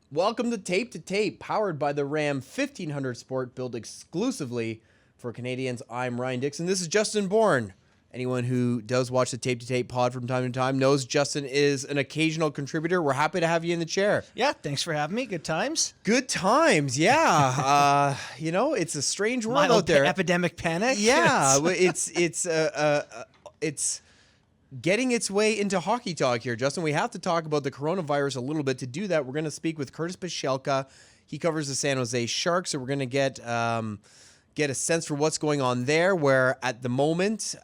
Welcome to Tape, powered by the Ram 1500 Sport, built exclusively for Canadians. I'm Ryan Dixon. This is Justin Bourne. Anyone who does watch the Tape to Tape pod from time to time knows Justin is an occasional contributor. We're happy to have you in the chair. Yeah, thanks for having me. Good times. Good times, yeah. It's a strange world Mild out there. Epidemic panic. Yeah, it's getting its way into hockey talk here, Justin. We have to talk about the coronavirus a little bit. To do that, we're going to speak with Curtis Pashelka. He covers the San Jose Sharks, so we're going to get a sense for what's going on there, where at the moment,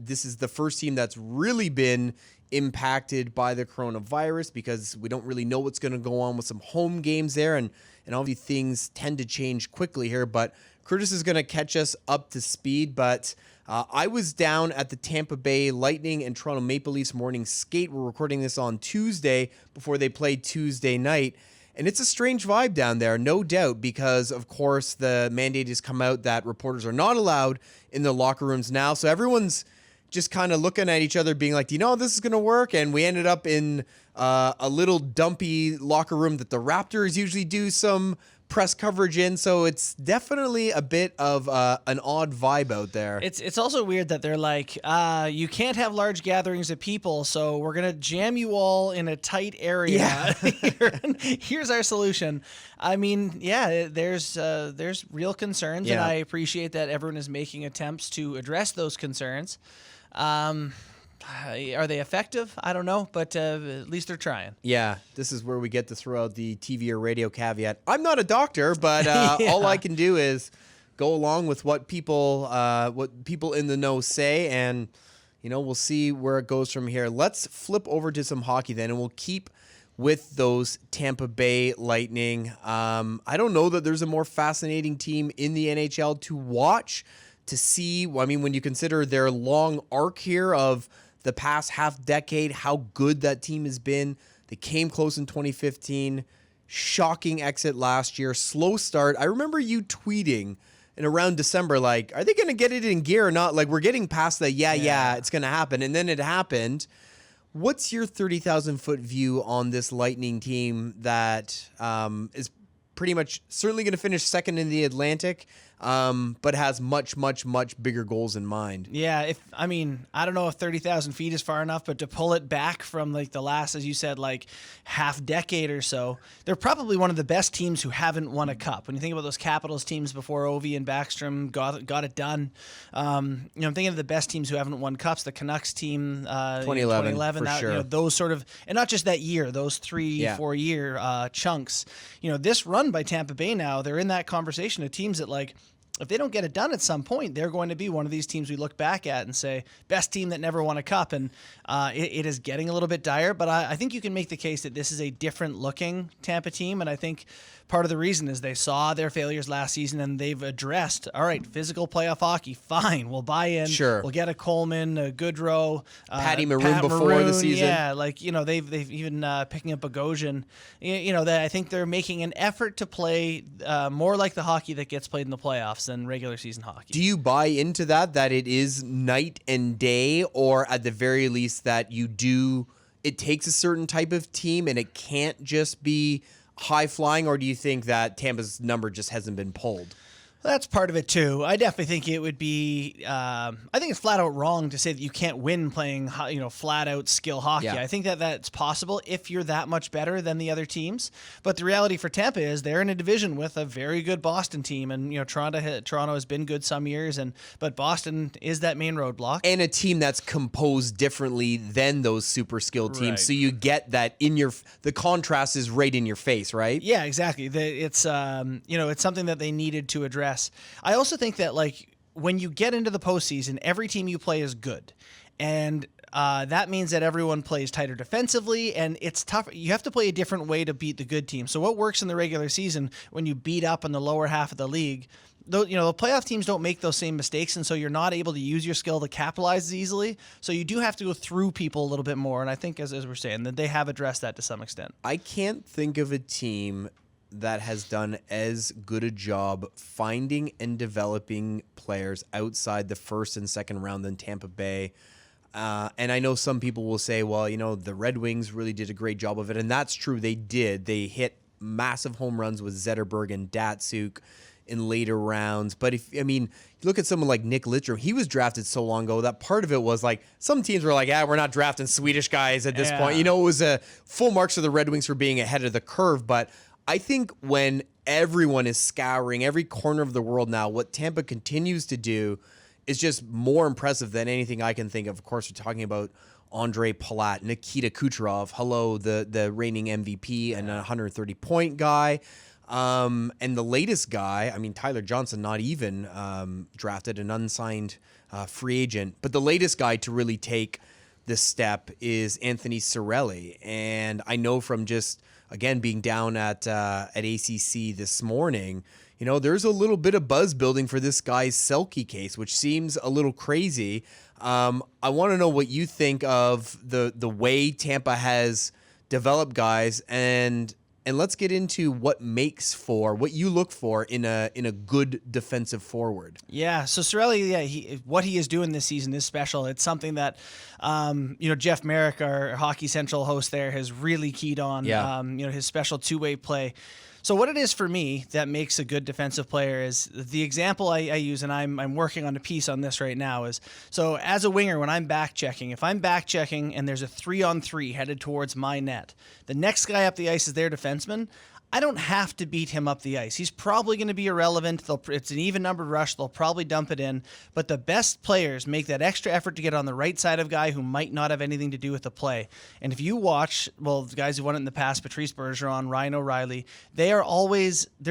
this is the first team that's really been impacted by the coronavirus because we don't really know what's going to go on with some home games there, and obviously things tend to change quickly here, but Curtis is going to catch us up to speed, but I was down at the Tampa Bay Lightning and Toronto Maple Leafs morning skate. We're recording this on Tuesday before they played Tuesday night. And it's a strange vibe down there, no doubt, because, of course, the mandate has come out that reporters are not allowed in the locker rooms now. So everyone's just kind of looking at each other being like, do you know how this is going to work? And we ended up in a little dumpy locker room that the Raptors usually do some press coverage in, so it's definitely a bit of an odd vibe out there. It's also weird that they're like, you can't have large gatherings of people, so we're gonna jam you all in a tight area. Yeah. Here's our solution. I mean, yeah, there's real concerns, and I appreciate that everyone is making attempts to address those concerns. Are they effective? I don't know, but at least they're trying. Yeah, this is where we get to throw out the TV or radio caveat. I'm not a doctor, but all I can do is go along with what people in the know say, and we'll see where it goes from here. Let's flip over to some hockey then, and we'll keep with those Tampa Bay Lightning. I don't know that there's a more fascinating team in the NHL to watch, to see. I mean, when you consider their long arc here of the past half decade, how good that team has been. They came close in 2015. Shocking exit last year. Slow start. I remember you tweeting in around December, like, are they going to get it in gear or not? Like, we're getting past the, yeah, it's going to happen. And then it happened. What's your 30,000-foot view on this Lightning team that is pretty much certainly going to finish second in the Atlantic, but has much, much, much bigger goals in mind? Yeah, I don't know if 30,000 feet is far enough, but to pull it back from like the last, as you said, like half decade or so, they're probably one of the best teams who haven't won a cup. When you think about those Capitals teams before Ovi and Backstrom got it done, I'm thinking of the best teams who haven't won cups. The Canucks team, 2011, for sure. Those sort of, and not just that year, those 3-4 year chunks. This run by Tampa Bay now, they're in that conversation of teams that, like, if they don't get it done at some point, they're going to be one of these teams we look back at and say, best team that never won a cup. And it is getting a little bit dire, but I think you can make the case that this is a different looking Tampa team. And I think part of the reason is they saw their failures last season and they've addressed, all right, physical playoff hockey, fine, we'll buy in. Sure. We'll get a Coleman, a Goodrow, Patty Maroon before the season. Yeah, they've even picking up Bogosian. I think they're making an effort to play more like the hockey that gets played in the playoffs than regular season hockey. Do you buy into that it is night and day, or at the very least that it takes a certain type of team and it can't just be high flying, or do you think that Tampa's number just hasn't been pulled? That's part of it too. I definitely think it would be. I think it's flat out wrong to say that you can't win playing, flat out skill hockey. Yeah. I think that's possible if you're that much better than the other teams. But the reality for Tampa is they're in a division with a very good Boston team, and Toronto has been good some years, but Boston is that main roadblock, and a team that's composed differently than those super skilled teams. Right. So you get that the contrast is right in your face, right? Yeah, exactly. It's it's something that they needed to address. I also think that, like, when you get into the postseason, every team you play is good. And that means that everyone plays tighter defensively, and it's tough. You have to play a different way to beat the good team. So what works in the regular season when you beat up on the lower half of the league, the playoff teams don't make those same mistakes, and so you're not able to use your skill to capitalize as easily. So you do have to go through people a little bit more, and I think, as we're saying, that they have addressed that to some extent. I can't think of a team that has done as good a job finding and developing players outside the first and second round than Tampa Bay. And I know some people will say, well, the Red Wings really did a great job of it. And that's true. They did. They hit massive home runs with Zetterberg and Datsuk in later rounds. But you look at someone like Nick Lidstrom, he was drafted so long ago that part of it was like some teams were like, we're not drafting Swedish guys at this point. It was a full marks for the Red Wings for being ahead of the curve. But I think when everyone is scouring every corner of the world now, what Tampa continues to do is just more impressive than anything I can think of. Of course, we're talking about Andre Palat, Nikita Kucherov, the reigning MVP and a 130-point guy. And the latest guy, Tyler Johnson, not even drafted, an unsigned free agent. But the latest guy to really take this step is Anthony Cirelli. And I know from just, again, being down at ACC this morning, there's a little bit of buzz building for this guy's Selke case, which seems a little crazy. I want to know what you think of the way Tampa has developed guys, and let's get into what you look for in a good defensive forward. Yeah. So Cirelli, what he is doing this season is special. It's something that, Jeff Merrick, our Hockey Central host there, has really keyed on. Yeah. His special two-way play. So what it is for me that makes a good defensive player is the example I use, and I'm working on a piece on this right now, is so as a winger, when I'm back checking, if I'm back checking and there's a 3-on-3 headed towards my net, the next guy up the ice is their defenseman. I don't have to beat him up the ice. He's probably going to be irrelevant. It's an even-numbered rush. They'll probably dump it in. But the best players make that extra effort to get on the right side of a guy who might not have anything to do with the play. And if you watch, the guys who won it in the past, Patrice Bergeron, Ryan O'Reilly, they're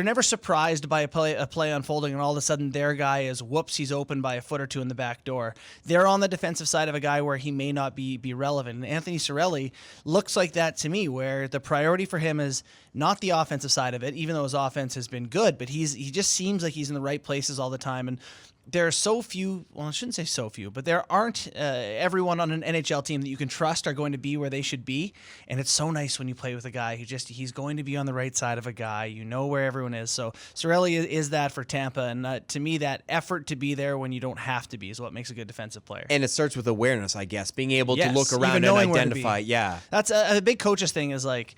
never surprised by a play unfolding and all of a sudden their guy is, whoops, he's open by a foot or two in the back door. They're on the defensive side of a guy where he may not be relevant. And Anthony Cirelli looks like that to me, where the priority for him is not the offensive side of it, even though his offense has been good, but he just seems like he's in the right places all the time. And there are so few, I shouldn't say so few, but there aren't everyone on an NHL team that you can trust are going to be where they should be. And it's so nice when you play with a guy he's going to be on the right side of a guy. You know where everyone is. So Cirelli is that for Tampa. And to me, that effort to be there when you don't have to be is what makes a good defensive player. And it starts with awareness, I guess, being able to look around and identify. Yeah. That's a big coach's thing is like,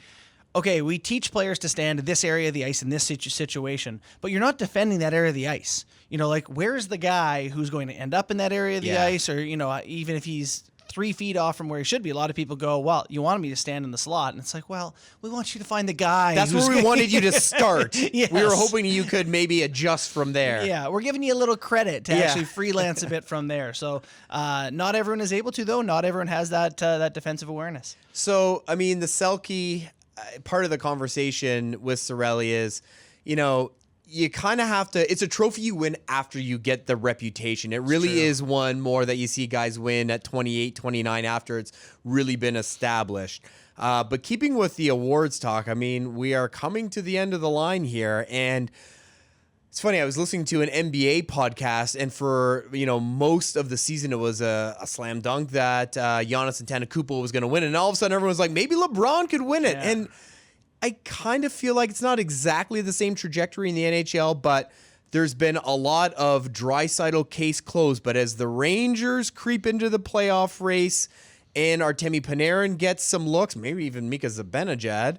okay, we teach players to stand in this area of the ice in this situation, but you're not defending that area of the ice. Where's the guy who's going to end up in that area of the ice? Or, even if he's 3 feet off from where he should be, a lot of people go, well, you wanted me to stand in the slot. And it's like, well, we want you to find the guy. That's where we wanted you to start. Yes. We were hoping you could maybe adjust from there. Yeah, we're giving you a little credit to actually freelance a bit from there. So not everyone is able to, though. Not everyone has that defensive awareness. So, the Selke part of the conversation with Cirelli is, you kind of have to, it's a trophy you win after you get the reputation. It really is one more that you see guys win at 28, 29 after it's really been established. But keeping with the awards talk, we are coming to the end of the line here, and it's funny, I was listening to an NBA podcast, and for most of the season, it was a slam dunk that Giannis Antetokounmpo was going to win, and all of a sudden, everyone was like, maybe LeBron could win it. Yeah. And I kind of feel like it's not exactly the same trajectory in the NHL, but there's been a lot of Draisaitl case closed. But as the Rangers creep into the playoff race, and Artemi Panarin gets some looks, maybe even Mika Zibanejad,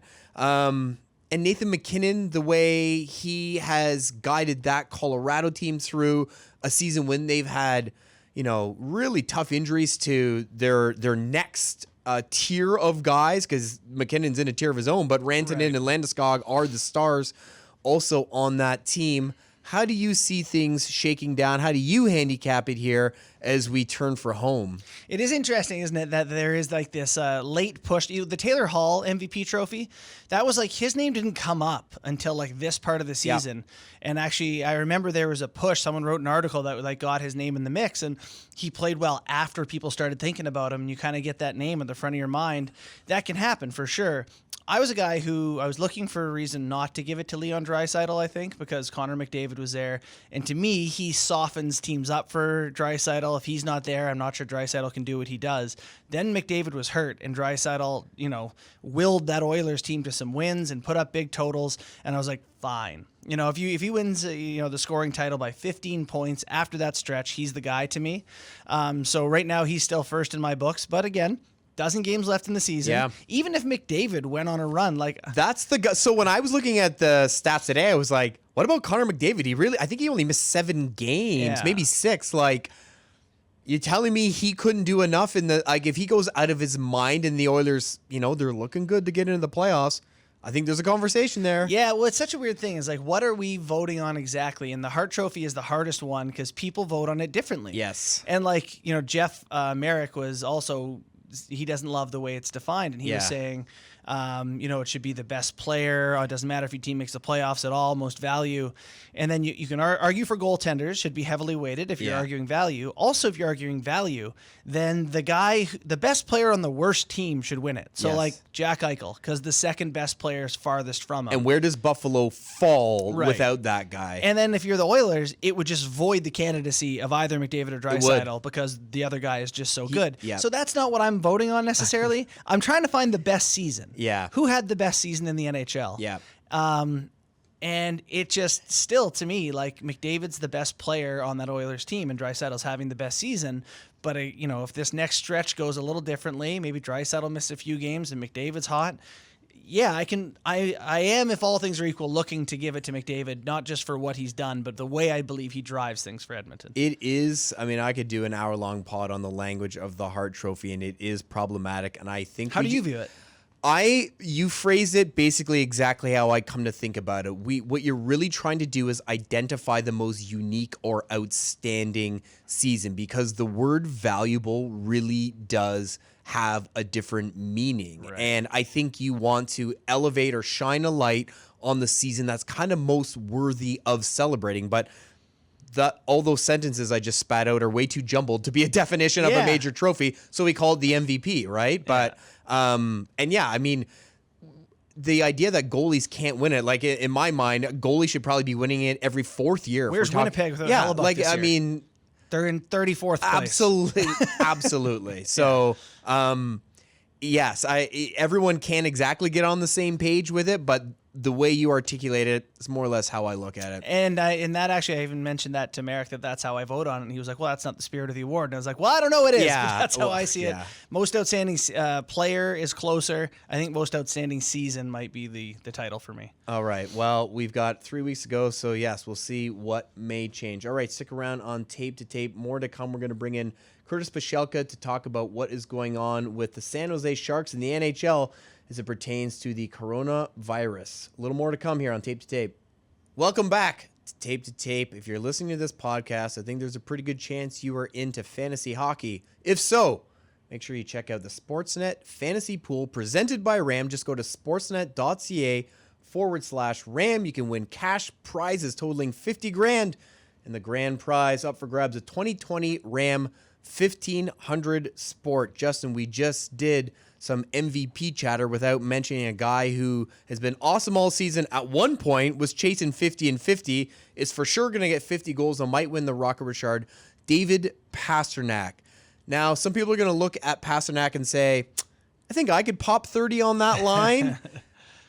and Nathan MacKinnon, the way he has guided that Colorado team through a season when they've had, really tough injuries to their next tier of guys, because McKinnon's in a tier of his own, but Rantanen and Landeskog are the stars also on that team. How do you see things shaking down? How do you handicap it here as we turn for home? It is interesting, isn't it, that there is like this late push. The Taylor Hall MVP trophy, that was like his name didn't come up until like this part of the season. Yep. And actually, I remember there was a push. Someone wrote an article that like got his name in the mix, and he played well after people started thinking about him. And you kind of get that name at the front of your mind. That can happen for sure. I was a guy who I was looking for a reason not to give it to Leon Draisaitl, I think, because Connor McDavid was there. And to me, he softens teams up for Draisaitl. If he's not there, I'm not sure Draisaitl can do what he does. Then McDavid was hurt, and Draisaitl, willed that Oilers team to some wins and put up big totals. And I was like, fine. If he wins, the scoring title by 15 points after that stretch, he's the guy to me. So right now he's still first in my books. But again, dozen games left in the season. Yeah. Even if McDavid went on a run, like that's the guy. So when I was looking at the stats today, I was like, what about Connor McDavid? I think he only missed 7 games, maybe 6. Like, you're telling me he couldn't do enough if he goes out of his mind and the Oilers, they're looking good to get into the playoffs. I think there's a conversation there. Yeah, well, it's such a weird thing. It's like, what are we voting on exactly? And the Hart Trophy is the hardest one because people vote on it differently. Yes. And Jeff Merrick was also, he doesn't love the way it's defined. And he was saying, it should be the best player. It doesn't matter if your team makes the playoffs at all, most value. And then you can argue for goaltenders, should be heavily weighted if you're arguing value. Also, if you're arguing value, then the best player on the worst team should win it. So like Jack Eichel, because the second best player is farthest from him. And where does Buffalo fall without that guy? And then if you're the Oilers, it would just void the candidacy of either McDavid or Draisaitl because the other guy is just so good. Yeah. So that's not what I'm voting on necessarily. I'm trying to find the best season. Yeah. Who had the best season in the NHL? Yeah. And it just still, to me, like McDavid's the best player on that Oilers team and Draisaitl's having the best season. But, if this next stretch goes a little differently, maybe Draisaitl missed a few games and McDavid's hot. Yeah, I am, if all things are equal, looking to give it to McDavid, not just for what he's done, but the way I believe he drives things for Edmonton. It is, I could do an hour-long pod on the language of the Hart Trophy, and it is problematic. And I think How do you view it? You phrased it basically exactly how I come to think about it. What you're really trying to do is identify the most unique or outstanding season, because the word valuable really does have a different meaning. Right. And I think you want to elevate or shine a light on the season that's kind of most worthy of celebrating. But all those sentences I just spat out are way too jumbled to be a definition of a major trophy. So we call it the MVP, right? But the idea that goalies can't win it, like in my mind, a goalie should probably be winning it every 4th year. Where's Winnipeg without Hellebuck this year? They're in 34th place. Absolutely, absolutely. So, yes, everyone can't exactly get on the same page with it, but the way you articulate it is more or less how I look at it. And I even mentioned that to Merrick, that's how I vote on it. And he was like, well, that's not the spirit of the award. And I was like, well, I don't know it is. Yeah, that's how I see it. Most outstanding player is closer. I think most outstanding season might be the title for me. All right. Well, we've got 3 weeks to go. So, yes, we'll see what may change. All right. Stick around on Tape to Tape. More to come. We're going to bring in Curtis Pashelka to talk about what is going on with the San Jose Sharks in the NHL as it pertains to the coronavirus. A little more to come here on Tape to Tape. Welcome back to Tape to Tape. If you're listening to this podcast, I think there's a pretty good chance you are into fantasy hockey. If so, make sure you check out the Sportsnet Fantasy Pool presented by RAM. Just go to sportsnet.ca/RAM. You can win cash prizes totaling $50,000. And the grand prize up for grabs, a 2020 RAM 1500 Sport. Justin, we just did some MVP chatter without mentioning a guy who has been awesome all season. At one point was chasing 50 and 50, is for sure going to get 50 goals and might win the Rocket Richard, David Pastrnak. Now, some people are going to look at Pastrnak and say, I think I could pop 30 on that line.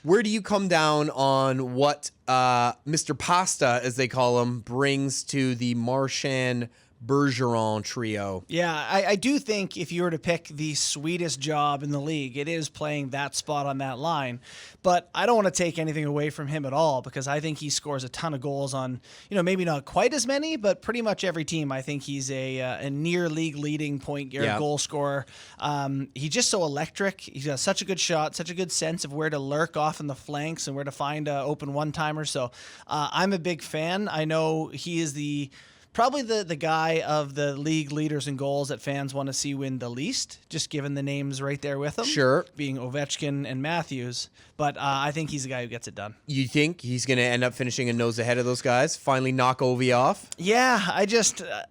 Where do you come down on what Mr. Pasta, as they call him, brings to the Marchand Bergeron trio? Yeah, I do think if you were to pick the sweetest job in the league, it is playing that spot on that line. But I don't want to take anything away from him at all, because I think he scores a ton of goals on, maybe not quite as many, but pretty much every team. I think he's a near league leading point guard goal scorer. He's just so electric. He's got such a good shot, such a good sense of where to lurk off in the flanks and where to find open one-timers. So I'm a big fan. I know he is probably the guy of the league leaders in goals that fans want to see win the least, just given the names right there with him. Sure. Being Ovechkin and Matthews. But I think he's the guy who gets it done. You think he's going to end up finishing a nose ahead of those guys? Finally knock Ovi off? Yeah,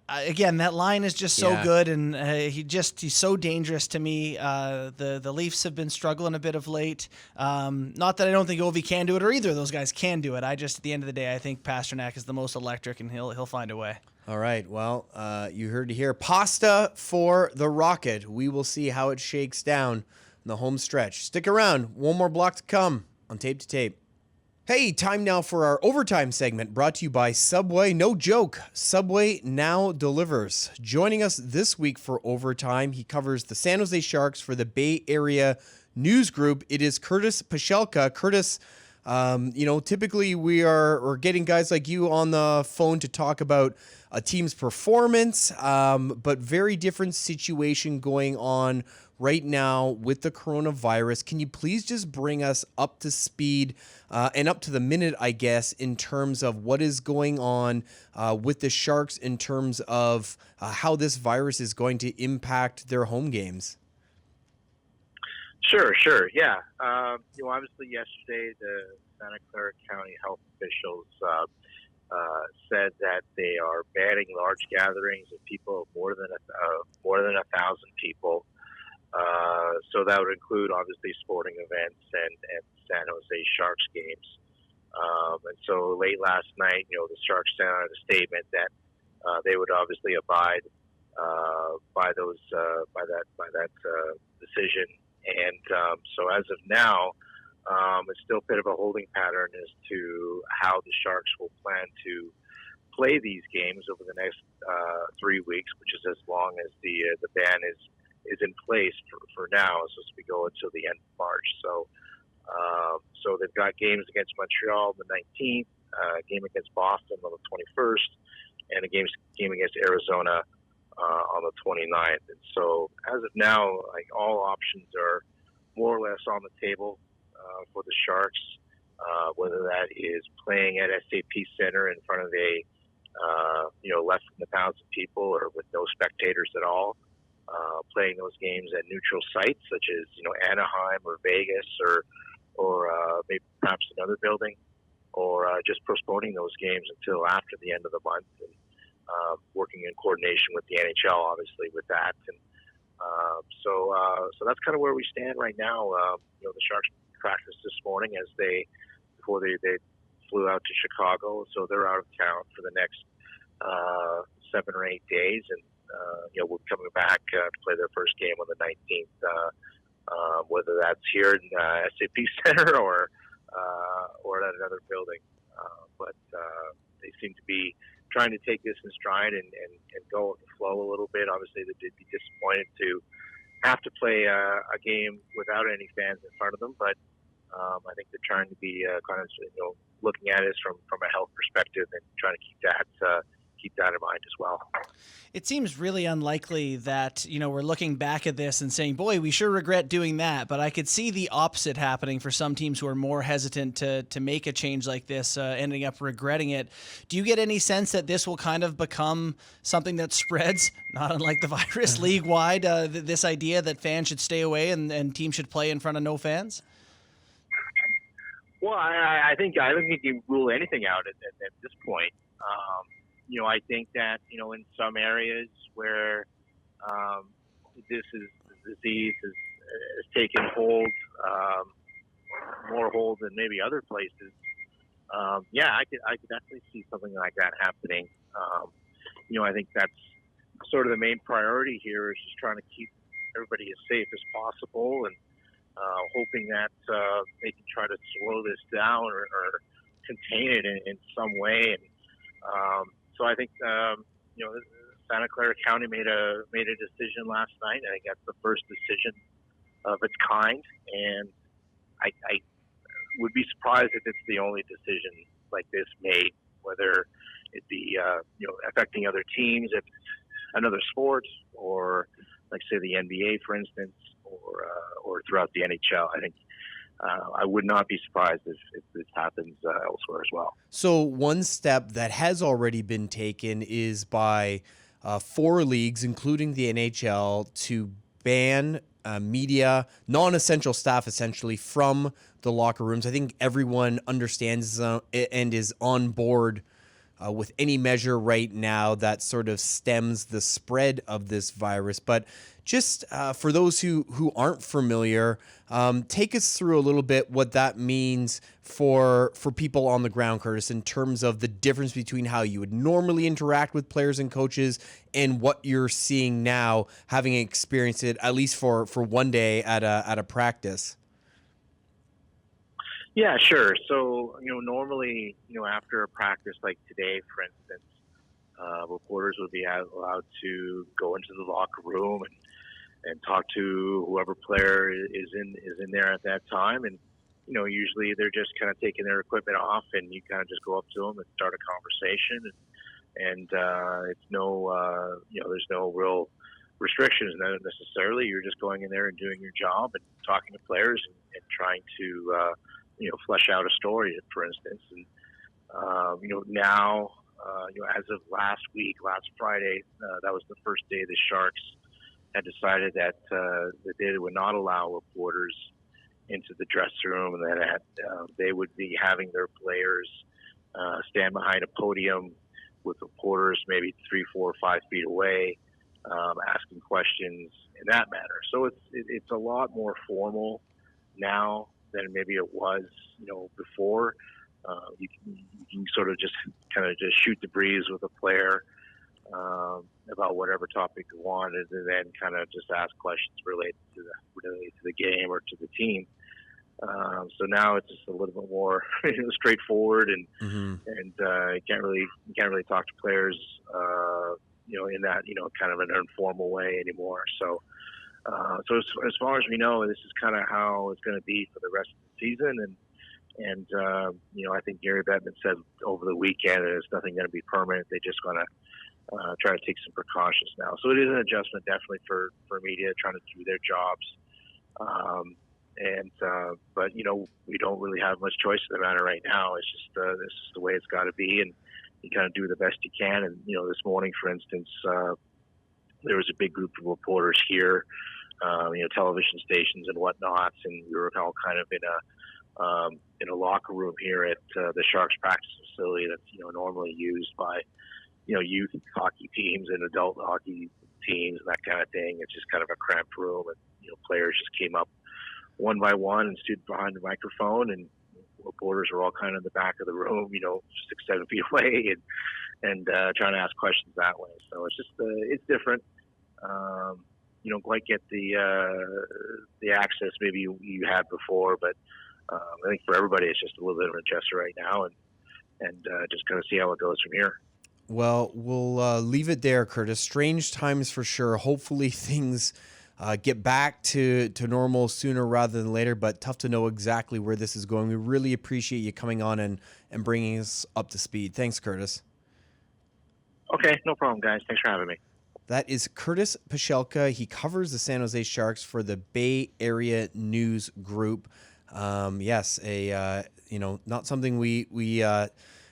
again, that line is just so good, and he's so dangerous to me. The Leafs have been struggling a bit of late. Not that I don't think Ovi can do it, or either of those guys can do it. At the end of the day, I think Pastrnak is the most electric, and he'll find a way. All right. Well, you heard it here. Pasta for the Rocket. We will see how it shakes down in the home stretch. Stick around. One more block to come on Tape to Tape. Hey, time now for our overtime segment brought to you by Subway. No joke, Subway now delivers. Joining us this week for overtime, he covers the San Jose Sharks for the Bay Area News Group. It is Curtis Pashelka. Curtis, typically we're getting guys like you on the phone to talk about a team's performance, but very different situation going on right now with the coronavirus. Can you please just bring us up to speed and up to the minute, I guess, in terms of what is going on with the Sharks in terms of how this virus is going to impact their home games? Sure. Yeah. Obviously yesterday the Santa Clara County health officials said that they are banning large gatherings of people of more than 1,000 people. So that would include obviously sporting events and San Jose Sharks games. And so late last night, the Sharks sent out a statement that they would obviously abide by that decision. And so as of now, it's still a bit of a holding pattern as to how the Sharks will plan to play these games over the next 3 weeks, which is as long as the ban is in place for now. It's supposed to be going until the end of March. So they've got games against Montreal on the 19th, a game against Boston on the 21st, and a game against Arizona on the 29th. And so as of now, like, all options are more or less on the table for the Sharks, whether that is playing at SAP Center in front of less than 1,000 people or with no spectators at all, playing those games at neutral sites such as Anaheim or Vegas or maybe perhaps another building, or just postponing those games until after the end of the month, and working in coordination with the NHL, obviously, with that. And so that's kind of where we stand right now. The Sharks practiced this morning before they flew out to Chicago, so they're out of town for the next 7 or 8 days, and we're coming back to play their first game on the 19th, whether that's here in SAP Center or at another building. But they seem to be trying to take this in stride and go with the flow a little bit. Obviously, they did be disappointed to have to play a game without any fans in front of them, but I think they're trying to be kind of looking at it from a health perspective and trying to keep that in mind as well. It seems really unlikely that, we're looking back at this and saying, boy, we sure regret doing that. But I could see the opposite happening for some teams who are more hesitant to make a change like this, ending up regretting it. Do you get any sense that this will kind of become something that spreads, not unlike the virus, league-wide, this idea that fans should stay away and teams should play in front of no fans? Well, I think I don't think you rule anything out at this point. I think that, in some areas where the disease has taken hold, more hold than maybe other places, I could definitely see something like that happening. I think that's sort of the main priority here, is just trying to keep everybody as safe as possible, and hoping that they can try to slow this down or contain it in some way. And so I think Santa Clara County made a decision last night. I think that's the first decision of its kind, and I would be surprised if it's the only decision like this made, whether it be affecting other teams, if it's another sport, or like say the NBA, for instance, or throughout the NHL. I think I would not be surprised if this happens elsewhere as well. So one step that has already been taken is by 4 leagues, including the NHL, to ban media, non-essential staff, essentially, from the locker rooms. I think everyone understands and is on board with any measure right now that sort of stems the spread of this virus. But just for those who aren't familiar, take us through a little bit what that means for people on the ground, Curtis, in terms of the difference between how you would normally interact with players and coaches and what you're seeing now, having experienced it at least for one day at a practice. Yeah, sure. So, normally, after a practice like today, for instance, reporters would be allowed to go into the locker room and talk to whoever player is in there at that time. And, usually they're just kind of taking their equipment off, and you kind of just go up to them and start a conversation. And it's there's no real restrictions necessarily. You're just going in there and doing your job and talking to players and trying to flesh out a story, for instance. And now, as of last Friday, that was the first day the Sharks had decided that they would not allow reporters into the dressing room, and that they would be having their players stand behind a podium with reporters maybe 3, 4, 5 feet away, asking questions in that manner. So it's a lot more formal now than maybe it was, before. You can sort of just shoot the breeze with a player about whatever topic you want, and then kind of just ask questions related to the game or to the team. So now it's just a little bit more straightforward, and you can't really talk to players, in that kind of an informal way anymore. So as far as we know, this is kind of how it's going to be for the rest of the season. And I think Gary Bettman said over the weekend that it's nothing going to be permanent. They just going to try to take some precautions now. So it is an adjustment definitely for media trying to do their jobs. But we don't really have much choice in the matter right now. It's just this is the way it's got to be, and you kind of do the best you can. And this morning, for instance, there was a big group of reporters here, television stations and whatnots, and we were all kind of in a locker room here at the Sharks practice facility that's normally used by youth hockey teams and adult hockey teams and that kind of thing. It's just kind of a cramped room, and players just came up one by one and stood behind the microphone, and reporters were all kind of in the back of the room, 6, 7 feet away, and trying to ask questions that way. So it's just it's different. You don't quite get the access maybe you had before, but I think for everybody it's just a little bit of an adjustment right now, and just kind of see how it goes from here. Well, we'll leave it there, Curtis. Strange times for sure. Hopefully things get back to normal sooner rather than later, but tough to know exactly where this is going. We really appreciate you coming on and bringing us up to speed. Thanks, Curtis. Okay, no problem, guys. Thanks for having me. That is Curtis Pashelka. He covers the San Jose Sharks for the Bay Area News Group. Yes, not something we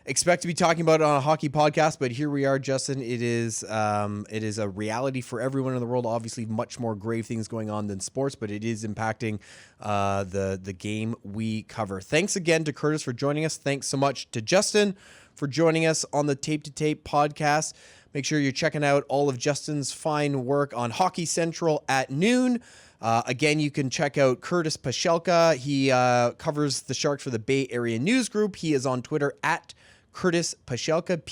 expect to be talking about on a hockey podcast, but here we are, Justin. It is a reality for everyone in the world. Obviously, much more grave things going on than sports, but it is impacting the game we cover. Thanks again to Curtis for joining us. Thanks so much to Justin for joining us on the Tape to Tape podcast. Make sure you're checking out all of Justin's fine work on Hockey Central at noon. Again, you can check out Curtis Pashelka. He covers the Sharks for the Bay Area News Group. He is on Twitter at Curtis Pashelka,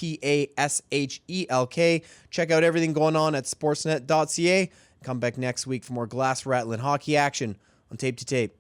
Pashelk. Check out everything going on at sportsnet.ca. Come back next week for more glass rattling hockey action on Tape to Tape.